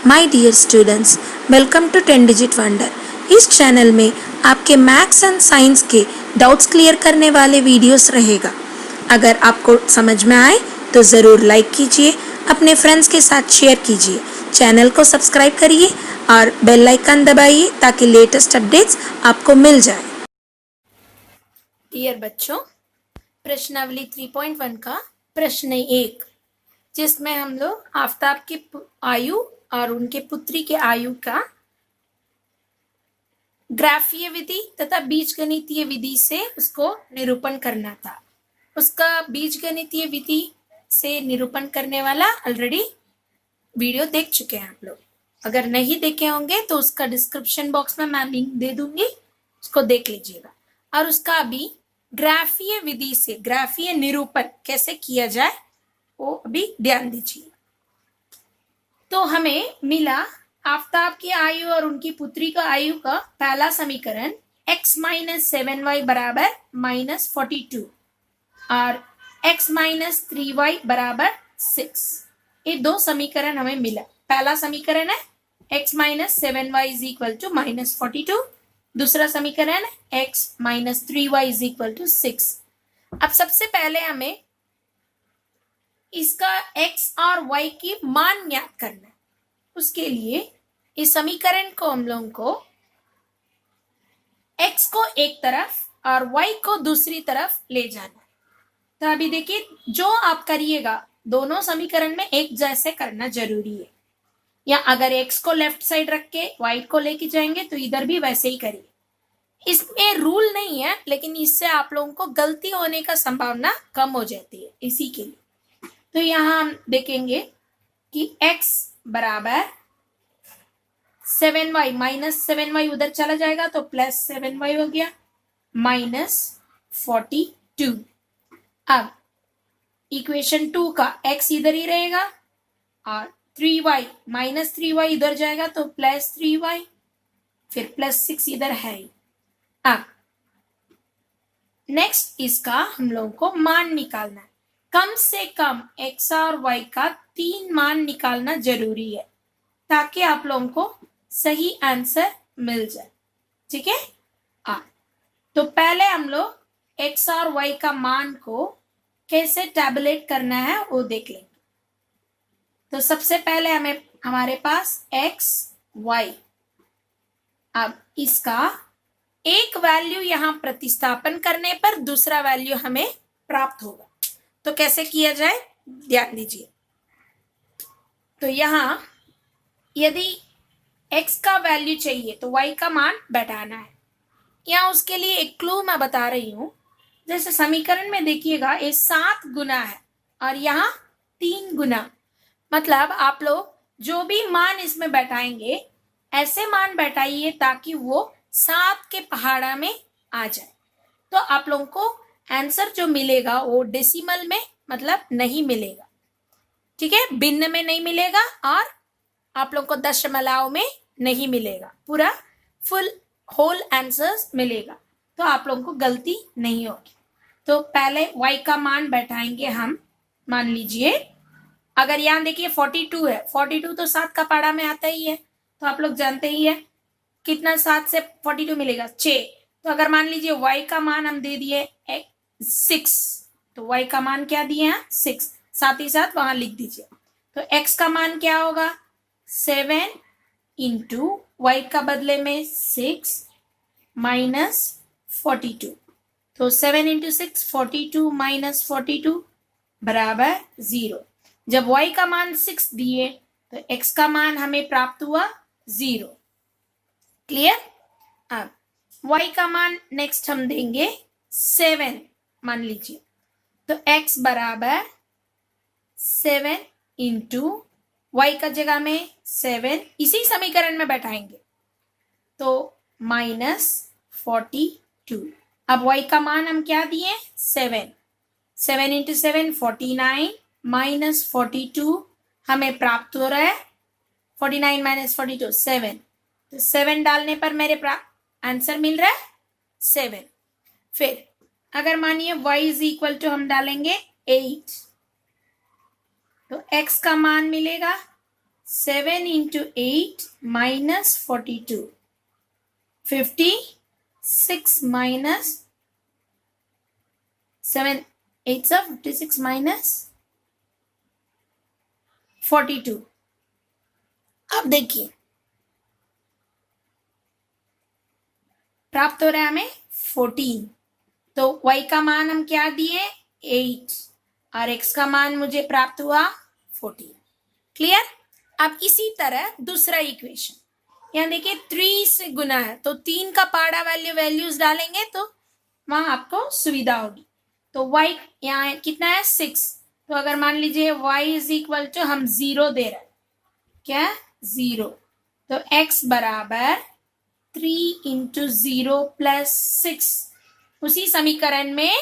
My dear students, welcome to 10 digit wonder. इस channel में आपके मैथ्स एंड साइंस के डाउट्स क्लियर करने वाले वीडियोस रहेगा। अगर आपको समझ में आए तो ज़रूर लाइक कीजिए, अपने फ्रेंड्स के साथ शेयर कीजिए, चैनल को सब्सक्राइब करिए और बेल आइकन दबाइए ताकि लेटेस्ट अपडेट्स आपको मिल जाए। डियर बच्चों, प्रश्नावली 3.1 का प्रश्न 1, जिसमें हम लोग आफताब की आयु और उनके पुत्री के आयु का ग्राफीय विधि तथा बीजगणितीय विधि से उसको निरूपण करना था। उसका बीजगणितीय विधि से निरूपण करने वाला ऑलरेडी वीडियो देख चुके हैं आप लोग। अगर नहीं देखे होंगे तो उसका डिस्क्रिप्शन बॉक्स में मैं लिंक दे दूंगी, उसको देख लीजिएगा। और उसका अभी ग्राफीय विधि से ग्राफीय निरूपण कैसे किया जाए वो अभी ध्यान दीजिए। तो हमें मिला आफताब की आयु और उनकी पुत्री का आयु का पहला समीकरण x माइनस 7y बराबर माइनस 42 और x माइनस 3y बराबर 6। ये दो समीकरण हमें मिला। पहला समीकरण है x minus 7y is equal to minus 42, दूसरा समीकरण x minus 3y is equal to 6। अब सबसे पहले हमें इसका x और y की मान ज्ञात करना है। उसके लिए इस समीकरण को हम लोगों को x को एक तरफ और y को दूसरी तरफ ले जाना है। तो अभी देखिए, जो आप करिएगा दोनों समीकरण में एक जैसे करना जरूरी है। या अगर x को लेफ्ट साइड रख के y को लेके जाएंगे तो इधर भी वैसे ही करिए। इसमें रूल नहीं है, लेकिन इससे आप लोगों को गलती होने का संभावना कम हो जाती है, इसी के लिए। तो यहां हम देखेंगे कि x बराबर 7y माइनस 7y उधर चला जाएगा तो प्लस 7y हो गया माइनस 42। अब इक्वेशन 2 का x इधर ही रहेगा और 3y माइनस 3y इधर जाएगा तो प्लस 3y, फिर प्लस 6 इधर है ही। अब नेक्स्ट इसका हम लोगों को मान निकालना है। कम से कम x और y का 3 मान निकालना जरूरी है ताकि आप लोगों को सही आंसर मिल जाए। ठीक है। तो पहले हम लोग x और y का मान को कैसे टैबुलेट करना है वो देख लेंगे। तो सबसे पहले हमारे पास x y, अब इसका एक वैल्यू यहां प्रतिस्थापन करने पर दूसरा वैल्यू हमें प्राप्त होगा। तो कैसे किया जाए ध्यान दीजिए। तो यहां यदि x का वैल्यू चाहिए तो y का मान बैठाना है। यहाँ उसके लिए एक क्लू मैं बता रही हूं। जैसे समीकरण में देखिएगा ये 7 गुना है और यहाँ 3 गुना, मतलब आप लोग जो भी मान इसमें बैठाएंगे ऐसे मान बैठाइए ताकि वो 7 के पहाड़ा में आ जाए। तो आप लोगों को आंसर जो मिलेगा वो डेसिमल में मतलब नहीं मिलेगा। ठीक है, भिन्न में नहीं मिलेगा और आप लोगों को दशमलव में नहीं मिलेगा, पूरा फुल होल आंसर्स मिलेगा। तो आप लोगों को गलती नहीं होगी। तो पहले y का मान बैठाएंगे हम। मान लीजिए अगर यहाँ देखिए 42 है, 42 तो 7 का पहाड़ा में आता ही है, तो आप लोग जानते ही है कितना 7 से 42 मिलेगा 6। तो अगर मान लीजिए y का मान हम दे दिए 6, तो y का मान क्या दिए हैं 6, साथ ही साथ वहां लिख दीजिए। तो x का मान क्या होगा 7 इंटू y का बदले में 6 माइनस 42। तो 7 इंटू 6 42 माइनस 42 बराबर 0। जब y का मान 6 दिए तो x का मान हमें प्राप्त हुआ 0। क्लियर। अब y का मान नेक्स्ट हम देंगे 7 मान लीजिए। तो x बराबर 7 इंटू y का जगह में 7 इसी समीकरण में बैठाएंगे तो माइनस 42। अब y का मान हम क्या दिए 7, 7 इंटू 7 49 माइनस 42 हमें प्राप्त हो रहा है 49 माइनस 42 7। तो 7 डालने पर मेरे आंसर मिल रहा है 7। फिर अगर मानिए y इज इक्वल टू हम डालेंगे 8, तो x का मान मिलेगा 7 into 8 minus 42. 56 minus 7 8 are 56 minus 42. अब देखिए प्राप्त हो रहा है हमें 14। तो y का मान हम क्या दिए 8 और x का मान मुझे प्राप्त हुआ 14। क्लियर। अब इसी तरह दूसरा इक्वेशन यहाँ देखिए 3 से गुना है तो 3 का पाड़ा वैल्यूज डालेंगे तो वहां आपको सुविधा होगी। तो y यहाँ कितना है 6। तो अगर मान लीजिए y इज इक्वल टू हम 0 दे रहे हैं क्या 0 तो x बराबर 3 इंटू 0 प्लस 6। उसी समीकरण में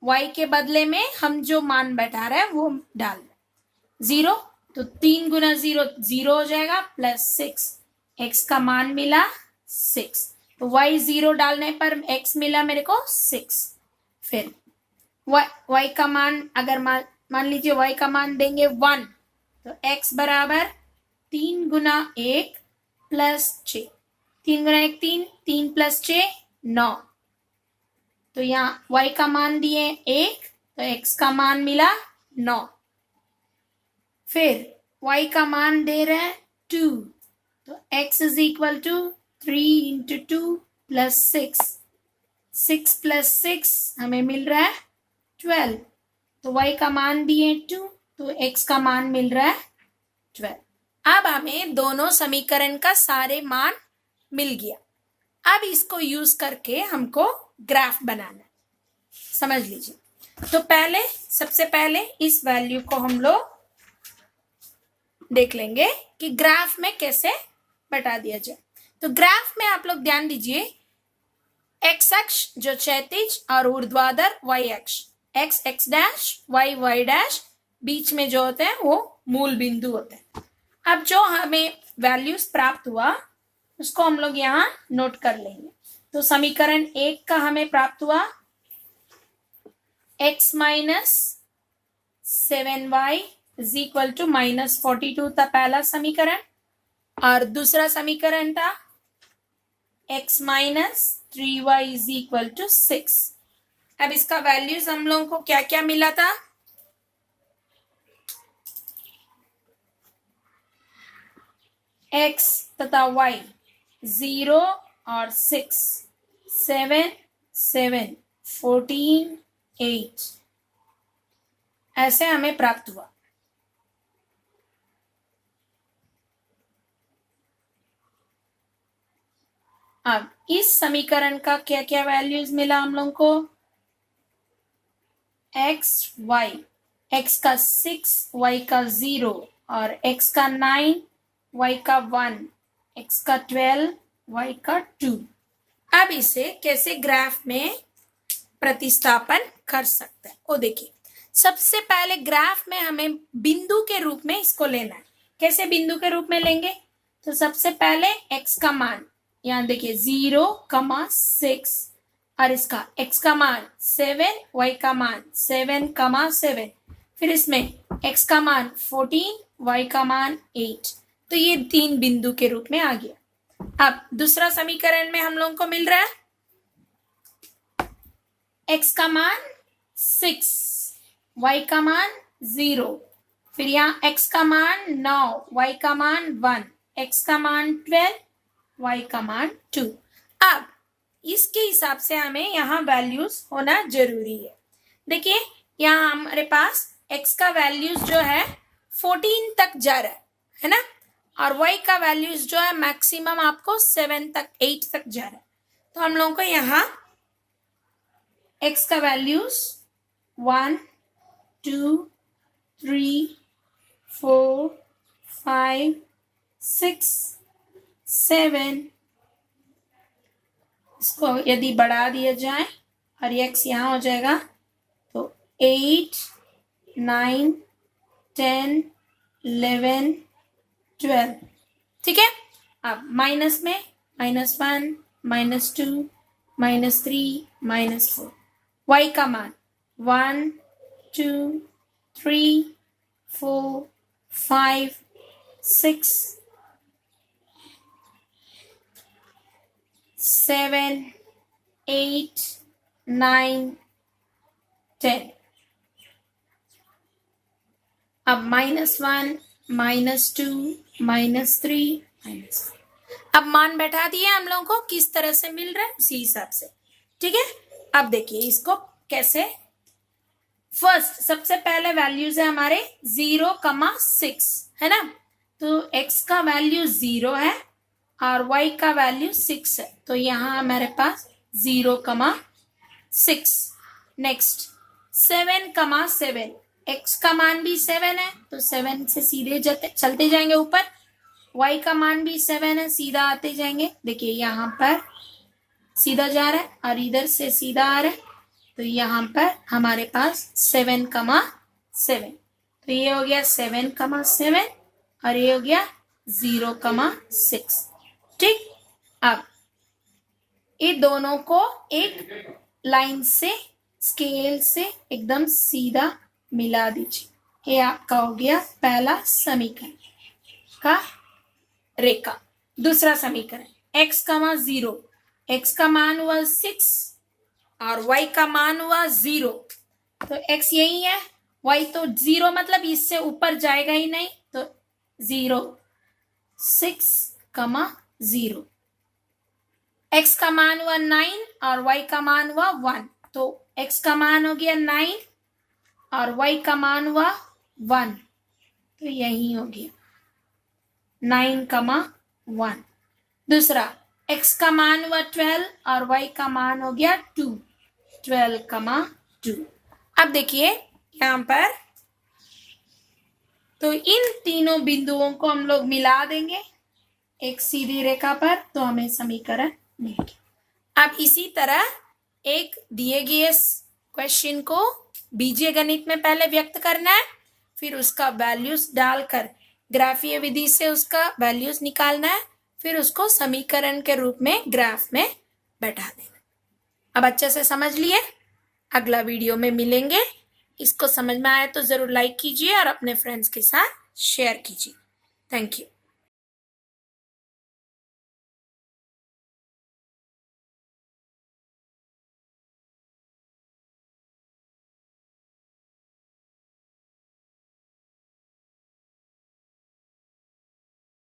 y के बदले में हम जो मान बैठा रहे हैं वो डाल रहे 0 तो 3 गुना 0 0 हो जाएगा प्लस 6 x का मान मिला 6। तो y 0 डालने पर x मिला मेरे को 6। फिर y का मान अगर मान लीजिए y का मान देंगे 1 तो x बराबर 3 गुना 1 प्लस 6। 3 गुना 1 3 3 प्लस 6 9। तो यहाँ y का मान दिए 1 तो x का मान मिला 9। फिर y का मान दे रहे हैं 2 तो x is equal to 3 into 2 plus 6। 6 plus 6 हमें मिल रहा है 12। तो y का मान दिए 2 तो x का मान मिल रहा है 12। अब हमें दोनों समीकरण का सारे मान मिल गया। अब इसको यूज करके हमको ग्राफ बनाना है। समझ लीजिए। तो सबसे पहले इस वैल्यू को हम लोग देख लेंगे कि ग्राफ में कैसे बता दिया जाए। तो ग्राफ में आप लोग ध्यान दीजिए एक्स अक्ष जो क्षैतिज और ऊर्ध्वाधर y अक्ष x x dash y y dash बीच में जो होते हैं वो मूल बिंदु होते हैं। अब जो हमें वैल्यूज प्राप्त हुआ उसको हम लोग यहाँ नोट कर लेंगे। तो समीकरण 1 का हमें प्राप्त हुआ x minus 7y is equal to minus 42 था पहला समीकरण। और दूसरा समीकरण था x minus 3y is equal to 6। अब इसका वैल्यूज हम लोगों को क्या क्या मिला था x तथा y 0 और 6 7 7 14 8 ऐसे हमें प्राप्त हुआ। अब इस समीकरण का क्या क्या वैल्यूज मिला हम लोगों को x y x का 6 y का 0 और x का 9 y का 1 x का 12 y का 2। अब इसे कैसे ग्राफ में प्रतिस्थापन कर सकते हैं वो देखिए। सबसे पहले ग्राफ में हमें बिंदु के रूप में इसको लेना है। कैसे बिंदु के रूप में लेंगे तो सबसे पहले x का मान यहाँ देखिए 0,6 और इसका x का मान 7 y का मान 7,7 फिर इसमें x का मान 14 y का मान 8। तो ये 3 बिंदु के रूप में आ गया। अब दूसरा समीकरण में हम लोगों को मिल रहा है x का मान 6 y का मान 0 फिर यहाँ x का मान 9 y का मान 1 x का मान 12 y का मान 2। अब इसके हिसाब से हमें यहाँ वैल्यूज होना जरूरी है। देखिए यहाँ हमारे पास x का वैल्यूज जो है 14 तक जा रहा है ना और y का वैल्यूज जो है मैक्सिमम आपको 7 तक 8 तक जा रहा है। तो हम लोगों को यहाँ x का वैल्यूज 1 2 3 4 5 6 7 इसको यदि बढ़ा दिया जाए और x यहाँ हो जाएगा तो 8 9 10 11 12। ठीक है। अब माइनस में -1 -2 -3 -4 y का मान 1 2 3 4 5 6 7 8 9 10। अब -1 -2 -3 -4। अब मान बैठा दिए हम लोगों को, किस तरह से मिल रहा है उसी हिसाब से, ठीक है। अब देखिए इसको कैसे। फर्स्ट सबसे पहले वैल्यूज है हमारे 0,6 है ना, तो x का वैल्यू 0 है और y का वैल्यू 6 है, तो यहाँ हमारे पास 0,6। नेक्स्ट 7,7, x का मान भी 7 है तो 7 से सीधे चलते जाएंगे ऊपर, y का मान भी 7 है, सीधा आते जाएंगे। देखिए यहाँ पर सीधा जा रहा है और इधर से सीधा आ रहा है, तो यहाँ पर हमारे पास 7,7, तो ये हो गया 7,7 और ये हो गया 0,6, ठीक। अब ये दोनों को एक लाइन से स्केल से एकदम सीधा मिला दीजिए। ये आपका हो गया पहला समीकरण का रेखा। दूसरा समीकरण x, 0, x का मान हुआ 6 और y का मान हुआ 0, तो x यही है, y तो 0 मतलब इससे ऊपर जाएगा ही नहीं, तो 0 6,0। x का मान हुआ 9 और y का मान हुआ 1, तो x का मान हो गया 9 और y का मान हुआ 1, तो यही हो गया 9,1। दूसरा x का मान हुआ 12 और y का मान हो गया 2, 12,2। अब देखिए यहाँ पर, तो इन तीनों बिंदुओं को हम लोग मिला देंगे एक सीधी रेखा पर, तो हमें समीकरण मिल गया। अब इसी तरह एक दिए गए क्वेश्चन को बीजीय गणित में पहले व्यक्त करना है, फिर उसका वैल्यूज डालकर ग्राफीय विधि से उसका वैल्यूज निकालना है, फिर उसको समीकरण के रूप में ग्राफ में बैठा देना। अब अच्छे से समझ लिए, अगला वीडियो में मिलेंगे। इसको समझ में आए तो जरूर लाइक कीजिए और अपने फ्रेंड्स के साथ शेयर कीजिए। Thank you.